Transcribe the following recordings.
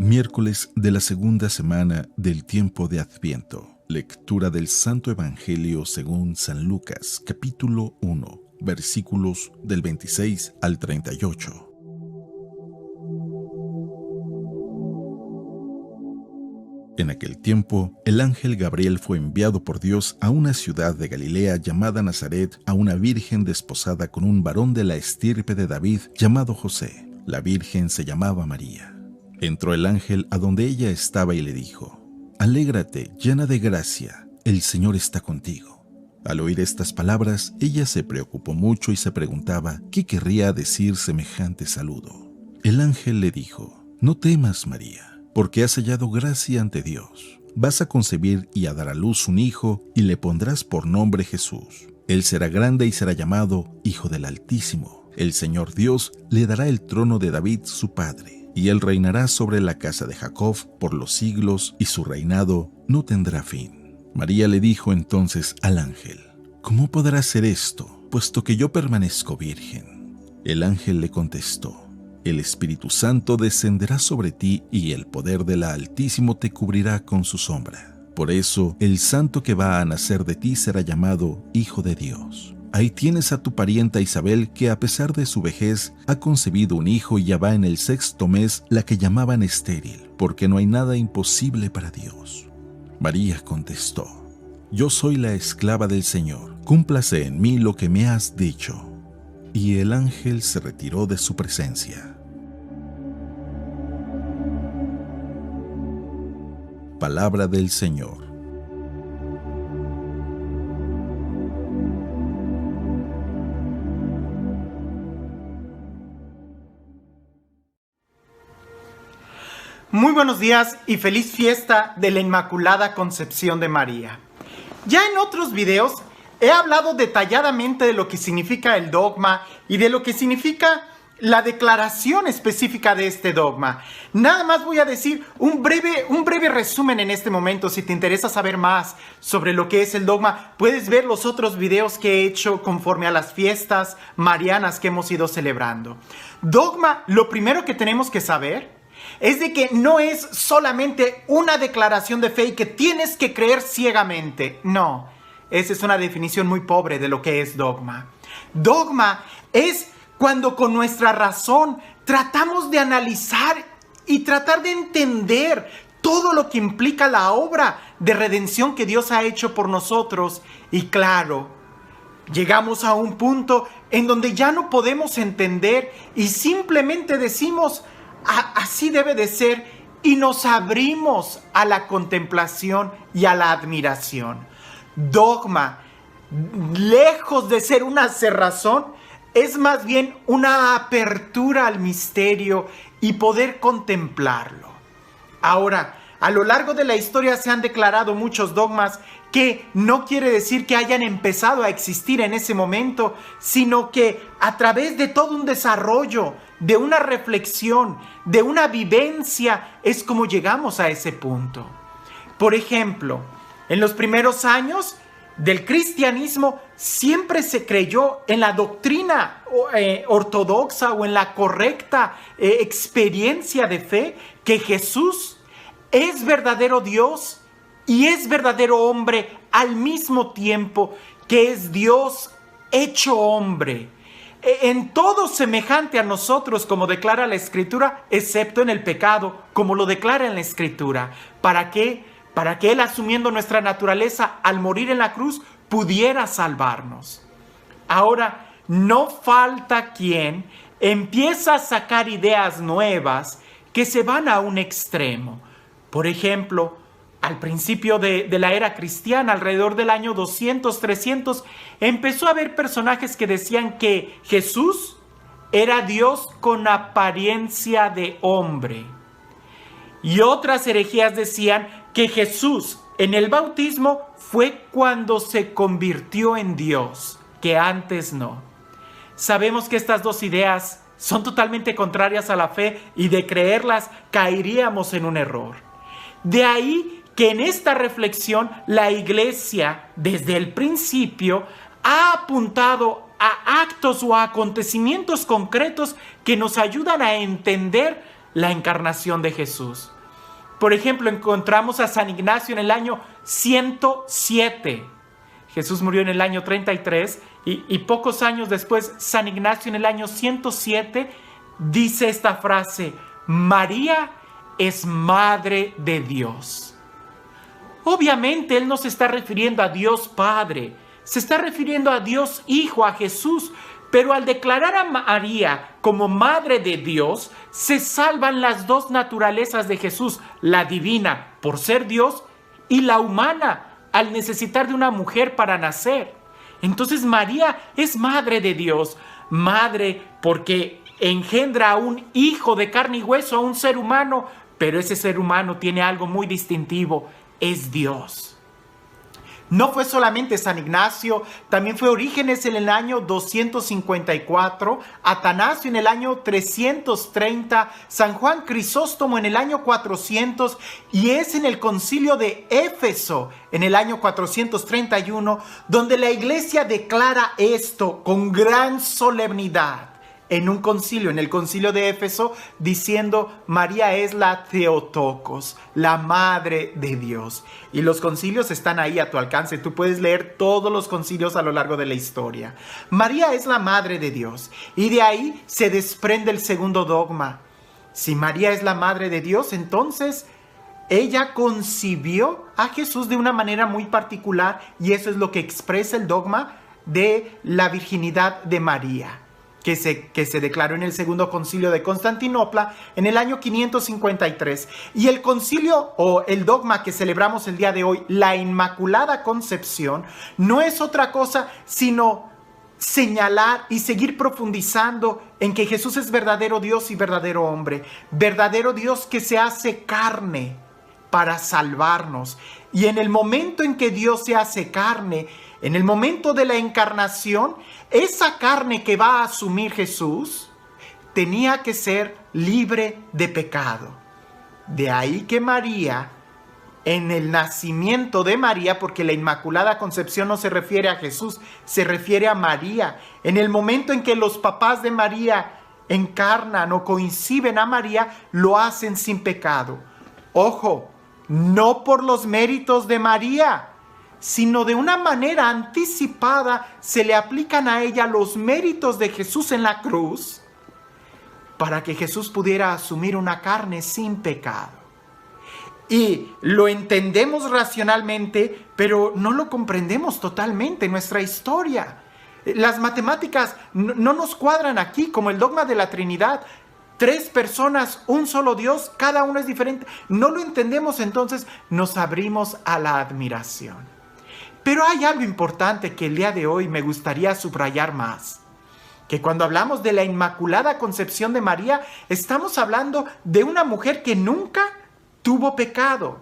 Miércoles de la segunda semana del tiempo de Adviento. Lectura del Santo Evangelio según San Lucas, capítulo 1, versículos del 26 al 38. En aquel tiempo, el ángel Gabriel fue enviado por Dios a una ciudad de Galilea llamada Nazaret, a una virgen desposada con un varón de la estirpe de David llamado José. La virgen se llamaba María. Entró el ángel a donde ella estaba y le dijo: «Alégrate, llena de gracia, el Señor está contigo». Al oír estas palabras, ella se preocupó mucho y se preguntaba qué querría decir semejante saludo. El ángel le dijo: «No temas, María, porque has hallado gracia ante Dios. Vas a concebir y a dar a luz un hijo, y le pondrás por nombre Jesús. Él será grande y será llamado Hijo del Altísimo. El Señor Dios le dará el trono de David su padre, y él reinará sobre la casa de Jacob por los siglos, y su reinado no tendrá fin». María le dijo entonces al ángel: «¿Cómo podrá ser esto, puesto que yo permanezco virgen?». El ángel le contestó: «El Espíritu Santo descenderá sobre ti, y el poder del Altísimo te cubrirá con su sombra. Por eso, el santo que va a nacer de ti será llamado Hijo de Dios. Ahí tienes a tu parienta Isabel, que a pesar de su vejez ha concebido un hijo, y ya va en el 6º mes, la que llamaban estéril, porque no hay nada imposible para Dios». María contestó: «Yo soy la esclava del Señor, cúmplase en mí lo que me has dicho». Y el ángel se retiró de su presencia. Palabra del Señor. Muy buenos días y feliz fiesta de la Inmaculada Concepción de María. Ya en otros videos he hablado detalladamente de lo que significa el dogma y de lo que significa la declaración específica de este dogma. Nada más voy a decir un breve resumen en este momento. Si te interesa saber más sobre lo que es el dogma, puedes ver los otros videos que he hecho conforme a las fiestas marianas que hemos ido celebrando. Dogma, lo primero que tenemos que saber es de que no es solamente una declaración de fe y que tienes que creer ciegamente. No, esa es una definición muy pobre de lo que es dogma. Dogma es cuando con nuestra razón tratamos de analizar y tratar de entender todo lo que implica la obra de redención que Dios ha hecho por nosotros. Y claro, llegamos a un punto en donde ya no podemos entender y simplemente decimos: así debe de ser, y nos abrimos a la contemplación y a la admiración. Dogma, lejos de ser una cerrazón, es más bien una apertura al misterio y poder contemplarlo. Ahora, a lo largo de la historia se han declarado muchos dogmas, que no quiere decir que hayan empezado a existir en ese momento, sino que a través de todo un desarrollo, de una reflexión, de una vivencia, es como llegamos a ese punto. Por ejemplo, en los primeros años del cristianismo siempre se creyó en la doctrina ortodoxa o en la correcta experiencia de fe que Jesús es verdadero Dios y es verdadero hombre al mismo tiempo, que es Dios hecho hombre, en todo semejante a nosotros, como declara la Escritura, excepto en el pecado, como lo declara en la Escritura. ¿Para qué? Para que Él, asumiendo nuestra naturaleza al morir en la cruz, pudiera salvarnos. Ahora, no falta quien empieza a sacar ideas nuevas que se van a un extremo. Por ejemplo, al principio de la era cristiana, alrededor del año 200, 300, empezó a haber personajes que decían que Jesús era Dios con apariencia de hombre. Y otras herejías decían que Jesús en el bautismo fue cuando se convirtió en Dios, que antes no. Sabemos que estas dos ideas son totalmente contrarias a la fe, y de creerlas caeríamos en un error. De ahí que en esta reflexión la Iglesia, desde el principio, ha apuntado a actos o a acontecimientos concretos que nos ayudan a entender la encarnación de Jesús. Por ejemplo, encontramos a San Ignacio en el año 107. Jesús murió en el año 33 y pocos años después, San Ignacio en el año 107 dice esta frase: María es Madre de Dios. Obviamente él no se está refiriendo a Dios Padre, se está refiriendo a Dios Hijo, a Jesús, pero al declarar a María como Madre de Dios, se salvan las dos naturalezas de Jesús, la divina por ser Dios y la humana al necesitar de una mujer para nacer. Entonces María es Madre de Dios, madre porque engendra a un hijo de carne y hueso, a un ser humano, pero ese ser humano tiene algo muy distintivo, es Dios. No fue solamente San Ignacio, también fue Orígenes en el año 254, Atanasio en el año 330, San Juan Crisóstomo en el año 400, y es en el concilio de Éfeso en el año 431 donde la iglesia declara esto con gran solemnidad. En un concilio, en el concilio de Éfeso, diciendo: María es la Theotokos, la Madre de Dios. Y los concilios están ahí a tu alcance. Tú puedes leer todos los concilios a lo largo de la historia. María es la Madre de Dios. Y de ahí se desprende el segundo dogma. Si María es la Madre de Dios, entonces ella concibió a Jesús de una manera muy particular. Y eso es lo que expresa el dogma de la virginidad de María, que se declaró en el segundo concilio de Constantinopla en el año 553. Y el concilio o el dogma que celebramos el día de hoy, la Inmaculada Concepción, no es otra cosa sino señalar y seguir profundizando en que Jesús es verdadero Dios y verdadero hombre, verdadero Dios que se hace carne para salvarnos. Y en el momento en que Dios se hace carne, en el momento de la encarnación, esa carne que va a asumir Jesús tenía que ser libre de pecado. De ahí que María, en el nacimiento de María, porque la Inmaculada Concepción no se refiere a Jesús, se refiere a María. En el momento en que los papás de María encarnan o coinciden a María, lo hacen sin pecado. Ojo, no por los méritos de María, sino de una manera anticipada se le aplican a ella los méritos de Jesús en la cruz para que Jesús pudiera asumir una carne sin pecado. Y lo entendemos racionalmente, pero no lo comprendemos totalmente en nuestra historia. Las matemáticas no nos cuadran aquí, como el dogma de la Trinidad. 3 personas, un solo Dios, cada uno es diferente. No lo entendemos, entonces nos abrimos a la admiración. Pero hay algo importante que el día de hoy me gustaría subrayar más. Que cuando hablamos de la Inmaculada Concepción de María, estamos hablando de una mujer que nunca tuvo pecado.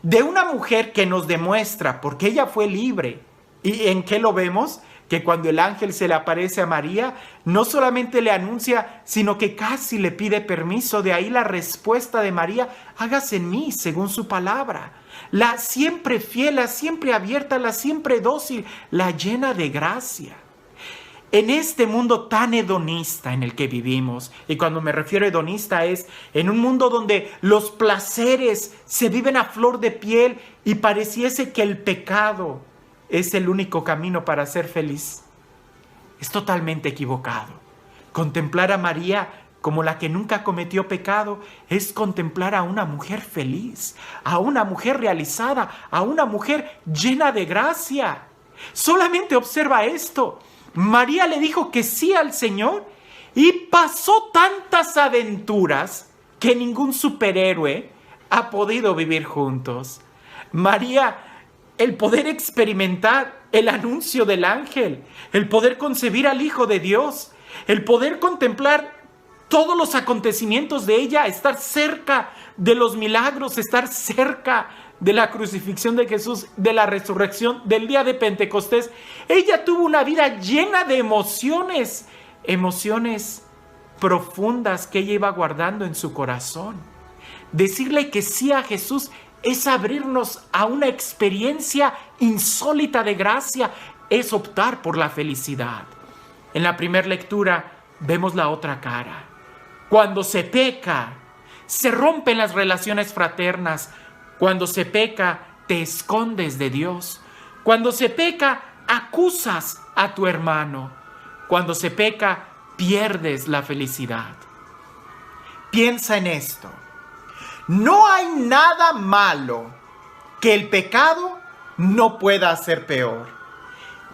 De una mujer que nos demuestra, porque ella fue libre. ¿Y en qué lo vemos? Que cuando el ángel se le aparece a María, no solamente le anuncia, sino que casi le pide permiso. De ahí la respuesta de María: hágase en mí según su palabra. La siempre fiel, la siempre abierta, la siempre dócil, la llena de gracia. En este mundo tan hedonista en el que vivimos, y cuando me refiero a hedonista es en un mundo donde los placeres se viven a flor de piel y pareciese que el pecado es el único camino para ser feliz, es totalmente equivocado. Contemplar a María como la que nunca cometió pecado es contemplar a una mujer feliz, a una mujer realizada, a una mujer llena de gracia. Solamente observa esto. María le dijo que sí al Señor y pasó tantas aventuras que ningún superhéroe ha podido vivir juntos. María, el poder experimentar el anuncio del ángel, el poder concebir al Hijo de Dios, el poder contemplar todos los acontecimientos de ella, estar cerca de los milagros, estar cerca de la crucifixión de Jesús, de la resurrección, del día de Pentecostés. Ella tuvo una vida llena de emociones profundas que ella iba guardando en su corazón. Decirle que sí a Jesús es abrirnos a una experiencia insólita de gracia, es optar por la felicidad. En la primera lectura vemos la otra cara. Cuando se peca, se rompen las relaciones fraternas. Cuando se peca, te escondes de Dios. Cuando se peca, acusas a tu hermano. Cuando se peca, pierdes la felicidad. Piensa en esto. No hay nada malo que el pecado no pueda hacer peor.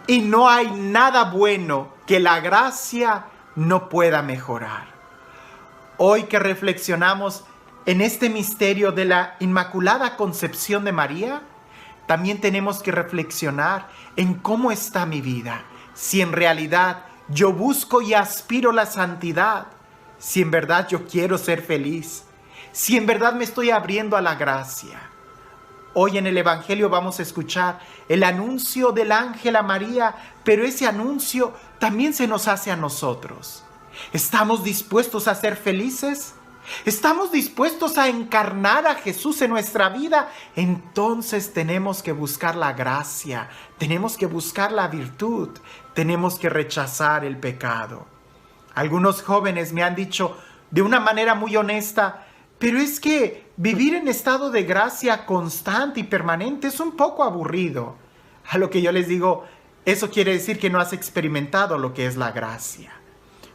Y no hay nada bueno que la gracia no pueda mejorar. Hoy que reflexionamos en este misterio de la Inmaculada Concepción de María, también tenemos que reflexionar en cómo está mi vida. Si en realidad yo busco y aspiro la santidad, si en verdad yo quiero ser feliz, si en verdad me estoy abriendo a la gracia. Hoy en el Evangelio vamos a escuchar el anuncio del ángel a María, pero ese anuncio también se nos hace a nosotros. ¿Estamos dispuestos a ser felices? ¿Estamos dispuestos a encarnar a Jesús en nuestra vida? Entonces tenemos que buscar la gracia, tenemos que buscar la virtud, tenemos que rechazar el pecado. Algunos jóvenes me han dicho de una manera muy honesta, pero es que vivir en estado de gracia constante y permanente es un poco aburrido. A lo que yo les digo, eso quiere decir que no has experimentado lo que es la gracia.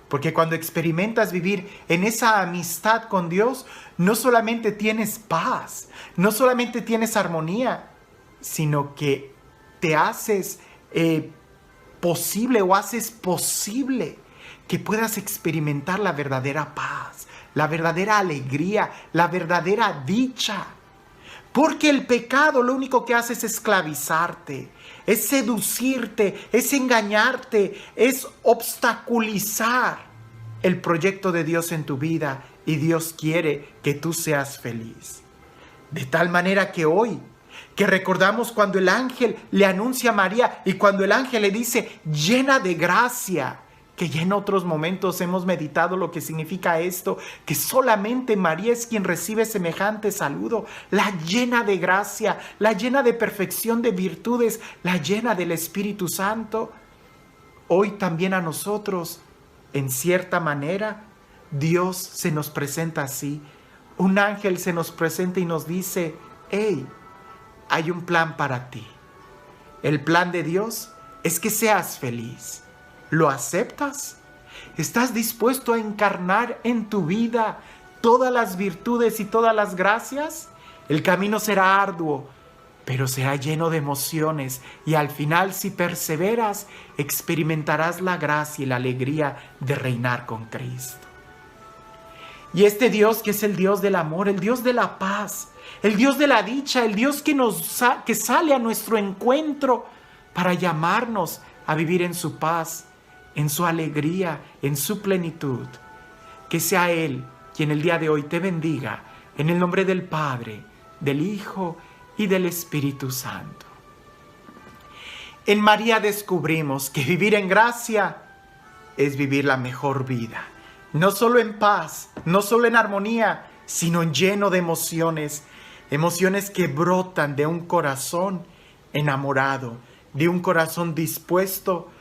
Porque cuando experimentas vivir en esa amistad con Dios, no solamente tienes paz, no solamente tienes armonía, sino que te haces posible o haces posible que puedas experimentar la verdadera paz, la verdadera alegría, la verdadera dicha. Porque el pecado lo único que hace es esclavizarte, es seducirte, es engañarte, es obstaculizar el proyecto de Dios en tu vida, y Dios quiere que tú seas feliz. De tal manera que hoy, que recordamos cuando el ángel le anuncia a María y cuando el ángel le dice llena de gracia, que ya en otros momentos hemos meditado lo que significa esto, que solamente María es quien recibe semejante saludo, la llena de gracia, la llena de perfección de virtudes, la llena del Espíritu Santo. Hoy también a nosotros, en cierta manera, Dios se nos presenta así. Un ángel se nos presenta y nos dice, hey, hay un plan para ti. El plan de Dios es que seas feliz. ¿Lo aceptas? ¿Estás dispuesto a encarnar en tu vida todas las virtudes y todas las gracias? El camino será arduo, pero será lleno de emociones, y al final, si perseveras, experimentarás la gracia y la alegría de reinar con Cristo. Y este Dios, que es el Dios del amor, el Dios de la paz, el Dios de la dicha, el Dios que sale a nuestro encuentro para llamarnos a vivir en su paz, en su alegría, en su plenitud. Que sea Él quien el día de hoy te bendiga, en el nombre del Padre, del Hijo y del Espíritu Santo. En María descubrimos que vivir en gracia es vivir la mejor vida. No solo en paz, no solo en armonía, sino lleno de emociones. Emociones que brotan de un corazón enamorado, de un corazón dispuesto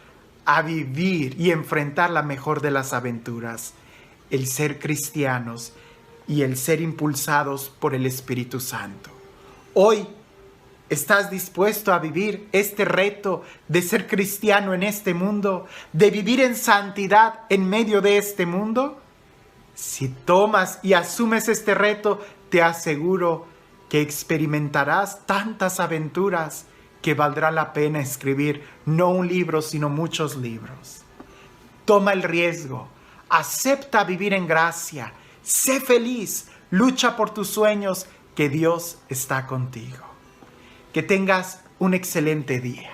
a vivir y enfrentar la mejor de las aventuras, el ser cristianos y el ser impulsados por el Espíritu Santo. Hoy, ¿estás dispuesto a vivir este reto de ser cristiano en este mundo, de vivir en santidad en medio de este mundo? Si tomas y asumes este reto, te aseguro que experimentarás tantas aventuras que valdrá la pena escribir no un libro, sino muchos libros. Toma el riesgo, acepta vivir en gracia, sé feliz, lucha por tus sueños, que Dios está contigo. Que tengas un excelente día.